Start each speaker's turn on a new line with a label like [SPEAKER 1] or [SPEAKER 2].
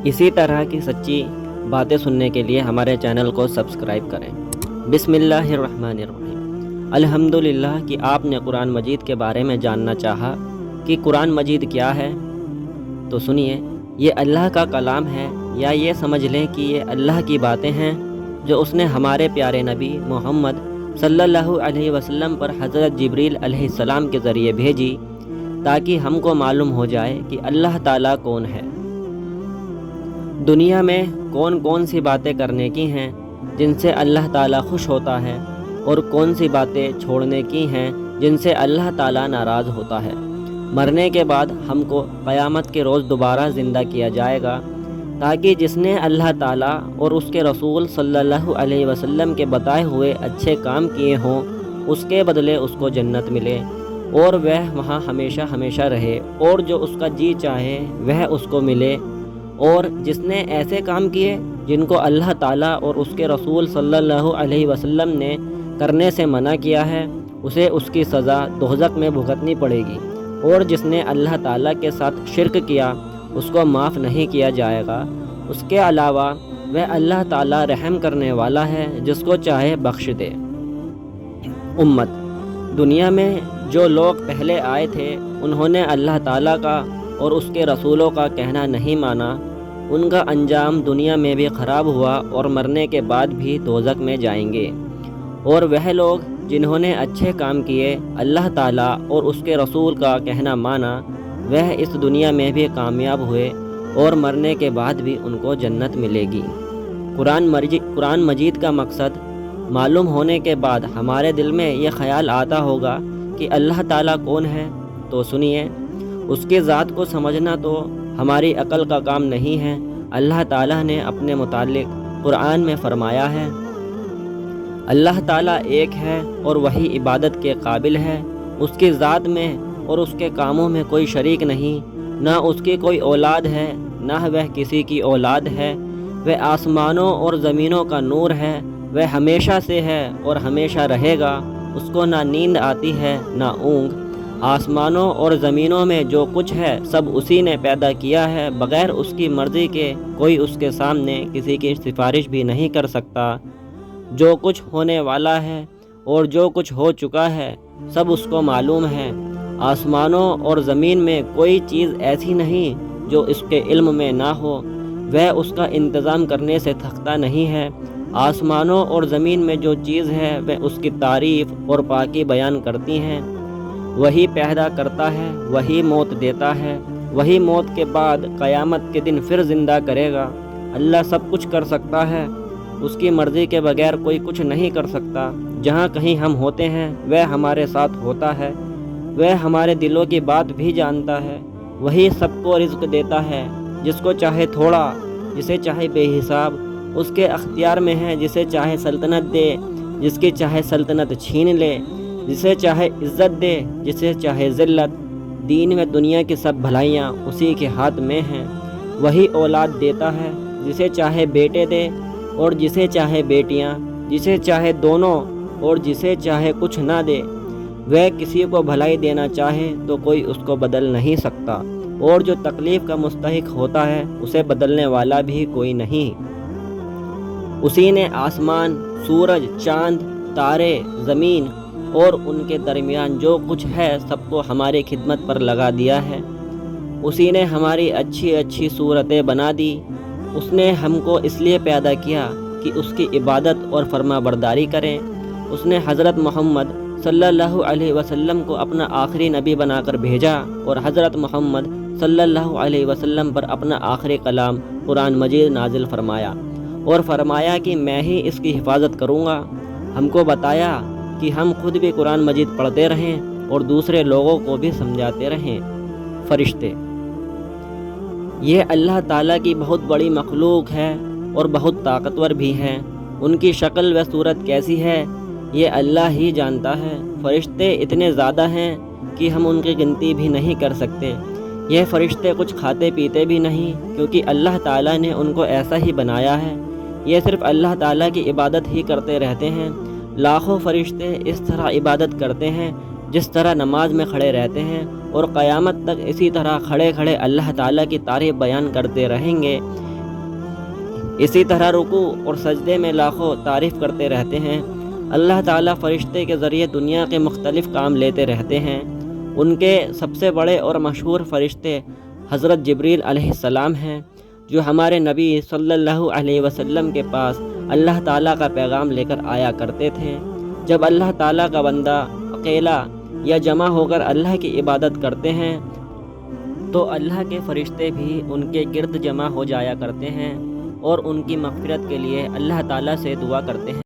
[SPEAKER 1] اسی طرح کی سچی باتیں سننے کے لیے ہمارے چینل کو سبسکرائب کریں۔ بسم اللہ الرحمن الرحیم۔ الحمدللہ کہ آپ نے قرآن مجید کے بارے میں جاننا چاہا کہ قرآن مجید کیا ہے، تو سنیے، یہ اللہ کا کلام ہے، یا یہ سمجھ لیں کہ یہ اللہ کی باتیں ہیں جو اس نے ہمارے پیارے نبی محمد صلی اللہ علیہ وسلم پر حضرت جبریل علیہ السلام کے ذریعے بھیجی، تاکہ ہم کو معلوم ہو جائے کہ اللہ تعالیٰ کون ہے، دنیا میں کون کون سی باتیں کرنے کی ہیں جن سے اللہ تعالیٰ خوش ہوتا ہے، اور کون سی باتیں چھوڑنے کی ہیں جن سے اللہ تعالیٰ ناراض ہوتا ہے۔ مرنے کے بعد ہم کو قیامت کے روز دوبارہ زندہ کیا جائے گا، تاکہ جس نے اللہ تعالیٰ اور اس کے رسول صلی اللہ علیہ وسلم کے بتائے ہوئے اچھے کام کیے ہوں، اس کے بدلے اس کو جنت ملے، اور وہ وہاں ہمیشہ ہمیشہ رہے، اور جو اس کا جی چاہے وہ اس کو ملے، اور جس نے ایسے کام کیے جن کو اللہ تعالیٰ اور اس کے رسول صلی اللہ علیہ وسلم نے کرنے سے منع کیا ہے، اسے اس کی سزا دوزخ میں بھگتنی پڑے گی، اور جس نے اللہ تعالیٰ کے ساتھ شرک کیا اس کو معاف نہیں کیا جائے گا۔ اس کے علاوہ وہ اللہ تعالیٰ رحم کرنے والا ہے، جس کو چاہے بخش دے۔ امت، دنیا میں جو لوگ پہلے آئے تھے انہوں نے اللہ تعالیٰ کا اور اس کے رسولوں کا کہنا نہیں مانا، ان کا انجام دنیا میں بھی خراب ہوا اور مرنے کے بعد بھی دوزخ میں جائیں گے۔ اور وہ لوگ جنہوں نے اچھے کام کیے، اللہ تعالیٰ اور اس کے رسول کا کہنا مانا، وہ اس دنیا میں بھی کامیاب ہوئے، اور مرنے کے بعد بھی ان کو جنت ملے گی۔ قرآن مجید کا مقصد معلوم ہونے کے بعد ہمارے دل میں یہ خیال آتا ہوگا کہ اللہ تعالیٰ کون ہے، تو سنیے، اس کی ذات کو سمجھنا تو ہماری عقل کا کام نہیں ہے۔ اللہ تعالیٰ نے اپنے متعلق قرآن میں فرمایا ہے، اللہ تعالیٰ ایک ہے اور وہی عبادت کے قابل ہے، اس کی ذات میں اور اس کے کاموں میں کوئی شریک نہیں، نہ اس کی کوئی اولاد ہے نہ وہ کسی کی اولاد ہے، وہ آسمانوں اور زمینوں کا نور ہے، وہ ہمیشہ سے ہے اور ہمیشہ رہے گا، اس کو نہ نیند آتی ہے نہ اونگ۔ آسمانوں اور زمینوں میں جو کچھ ہے سب اسی نے پیدا کیا ہے، بغیر اس کی مرضی کے کوئی اس کے سامنے کسی کی سفارش بھی نہیں کر سکتا۔ جو کچھ ہونے والا ہے اور جو کچھ ہو چکا ہے سب اس کو معلوم ہے۔ آسمانوں اور زمین میں کوئی چیز ایسی نہیں جو اس کے علم میں نہ ہو، وہ اس کا انتظام کرنے سے تھکتا نہیں ہے۔ آسمانوں اور زمین میں جو چیز ہے وہ اس کی تعریف اور پاکی بیان کرتی ہیں۔ وہی پیدا کرتا ہے، وہی موت دیتا ہے، وہی موت کے بعد قیامت کے دن پھر زندہ کرے گا۔ اللہ سب کچھ کر سکتا ہے، اس کی مرضی کے بغیر کوئی کچھ نہیں کر سکتا۔ جہاں کہیں ہم ہوتے ہیں وہ ہمارے ساتھ ہوتا ہے، وہ ہمارے دلوں کی بات بھی جانتا ہے۔ وہی سب کو رزق دیتا ہے، جس کو چاہے تھوڑا، جسے چاہے بے حساب، اس کے اختیار میں ہے، جسے چاہے سلطنت دے، جس کی چاہے سلطنت چھین لے، جسے چاہے عزت دے، جسے چاہے ذلت۔ دین و دنیا کی سب بھلائیاں اسی کے ہاتھ میں ہیں۔ وہی اولاد دیتا ہے، جسے چاہے بیٹے دے اور جسے چاہے بیٹیاں، جسے چاہے دونوں اور جسے چاہے کچھ نہ دے۔ وہ کسی کو بھلائی دینا چاہے تو کوئی اس کو بدل نہیں سکتا، اور جو تکلیف کا مستحق ہوتا ہے اسے بدلنے والا بھی کوئی نہیں۔ اسی نے آسمان، سورج، چاند، تارے، زمین اور ان کے درمیان جو کچھ ہے سب کو ہماری خدمت پر لگا دیا ہے۔ اسی نے ہماری اچھی اچھی صورتیں بنا دی۔ اس نے ہم کو اس لیے پیدا کیا کہ اس کی عبادت اور فرما برداری کریں۔ اس نے حضرت محمد صلی اللہ علیہ وسلم کو اپنا آخری نبی بنا کر بھیجا، اور حضرت محمد صلی اللہ علیہ وسلم پر اپنا آخری کلام قرآن مجید نازل فرمایا، اور فرمایا کہ میں ہی اس کی حفاظت کروں گا۔ ہم کو بتایا کہ ہم خود بھی قرآن مجید پڑھتے رہیں اور دوسرے لوگوں کو بھی سمجھاتے رہیں۔ فرشتے، یہ اللہ تعالیٰ کی بہت بڑی مخلوق ہے اور بہت طاقتور بھی ہے۔ ان کی شکل و صورت کیسی ہے یہ اللہ ہی جانتا ہے۔ فرشتے اتنے زیادہ ہیں کہ ہم ان کی گنتی بھی نہیں کر سکتے۔ یہ فرشتے کچھ کھاتے پیتے بھی نہیں، کیونکہ اللہ تعالیٰ نے ان کو ایسا ہی بنایا ہے۔ یہ صرف اللہ تعالیٰ کی عبادت ہی کرتے رہتے ہیں۔ لاکھوں فرشتے اس طرح عبادت کرتے ہیں جس طرح نماز میں کھڑے رہتے ہیں، اور قیامت تک اسی طرح کھڑے کھڑے اللہ تعالیٰ کی تعریف بیان کرتے رہیں گے۔ اسی طرح رکوع اور سجدے میں لاکھوں تعریف کرتے رہتے ہیں۔ اللہ تعالیٰ فرشتے کے ذریعے دنیا کے مختلف کام لیتے رہتے ہیں۔ ان کے سب سے بڑے اور مشہور فرشتے حضرت جبریل علیہ السلام ہیں، جو ہمارے نبی صلی اللہ علیہ وسلم کے پاس اللہ تعالیٰ کا پیغام لے کر آیا کرتے تھے۔ جب اللہ تعالیٰ کا بندہ اکیلا یا جمع ہو کر اللہ کی عبادت کرتے ہیں تو اللہ کے فرشتے بھی ان کے گرد جمع ہو جایا کرتے ہیں اور ان کی مغفرت کے لیے اللہ تعالیٰ سے دعا کرتے ہیں۔